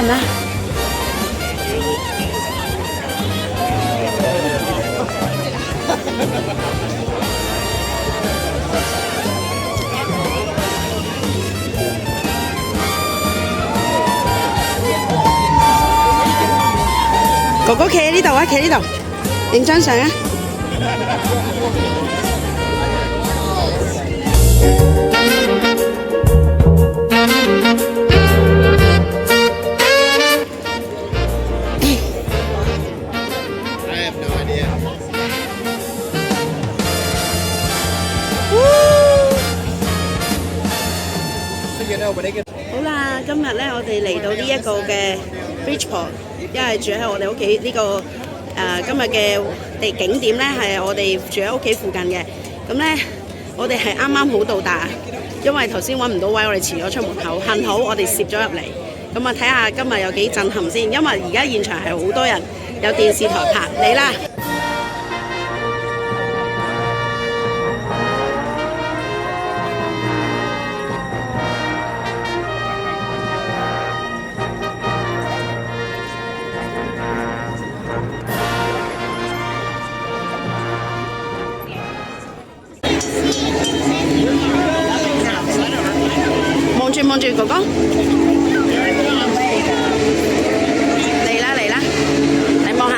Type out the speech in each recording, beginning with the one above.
唔啦？哥哥企喺呢度啊，企呢度，影張相啊！好啦，今日咧我哋嚟到呢一個嘅 Bridgeport， 因為住喺我哋屋企呢個今日嘅景點咧係我哋住喺屋企附近嘅。咁咧我哋係啱啱好到達，因為頭先揾唔到位，我哋遲咗出門口，幸好我哋攝咗入嚟。咁啊睇下今日有幾震撼先，因為而家現場係好多人，有電視台拍你啦。望住哥哥，嚟啦嚟啦，你望下。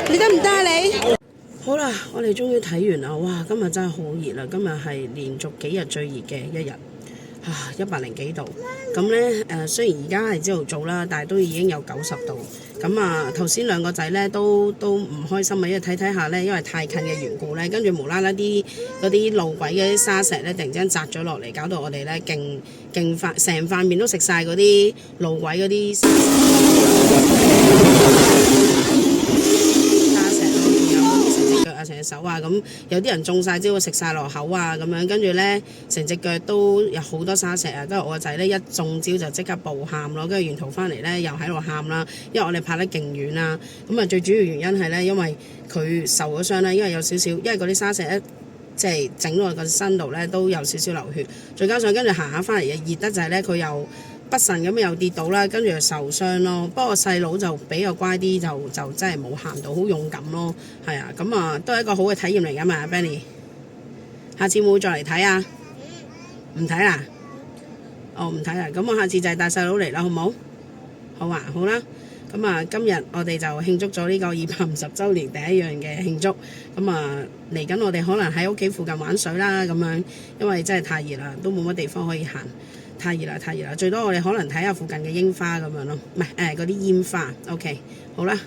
你得唔得啊你？好啦，我哋終於睇完啦！哇，今日真係好熱啦！今日係連續幾日最熱嘅一日，100幾度。咁呢，雖然而家係朝頭早啦，但係都已經有90度。咁啊，頭先兩個仔呢都唔開心啊，因為睇睇下呢，因為太近嘅緣故呢，跟住無啦啦嗰啲路軌嘅啲沙石呢，突然之間砸咗落嚟，搞到我哋呢勁成塊面都食晒嗰啲路軌嗰啲沙石咯，仲有成隻腳啊、成隻手啊，咁有啲人中晒之後食晒落口啊咁樣，跟住呢，成隻腳都有好多沙石啊，跟住我個仔呢，一中招就即刻暴喊咯，跟住沿途翻嚟呢，又喺度喊啦，因為我哋拍得勁遠啦，咁啊最主要原因係呢，因為佢受咗傷啦，因為有少少，因為嗰啲沙石咧即係整落個身度呢，都有少少流血，再加上跟住行下翻嚟又熱得滯呢，佢又不慎咁又跌倒啦，跟住又受傷咯。不過細佬就比較乖啲，就真係冇喊到，好勇敢咯。係啊，咁啊都係一個好嘅體驗嚟㗎嘛 ，Benny。下次會唔會再嚟睇啊？唔睇啦？哦，唔睇啦。咁我下次就係帶細佬嚟啦，好唔好？好啊，好啦。咁啊，今日我哋就慶祝咗呢個250週年第一樣嘅慶祝。咁啊，嚟緊我哋可能喺屋企附近玩水啦，咁樣，因為真係太熱啦，都冇乜地方可以行。太熱啦，太熱啦！最多我哋可能睇下附近嘅櫻花咁樣咯，唔係嗰啲煙花。OK，好啦。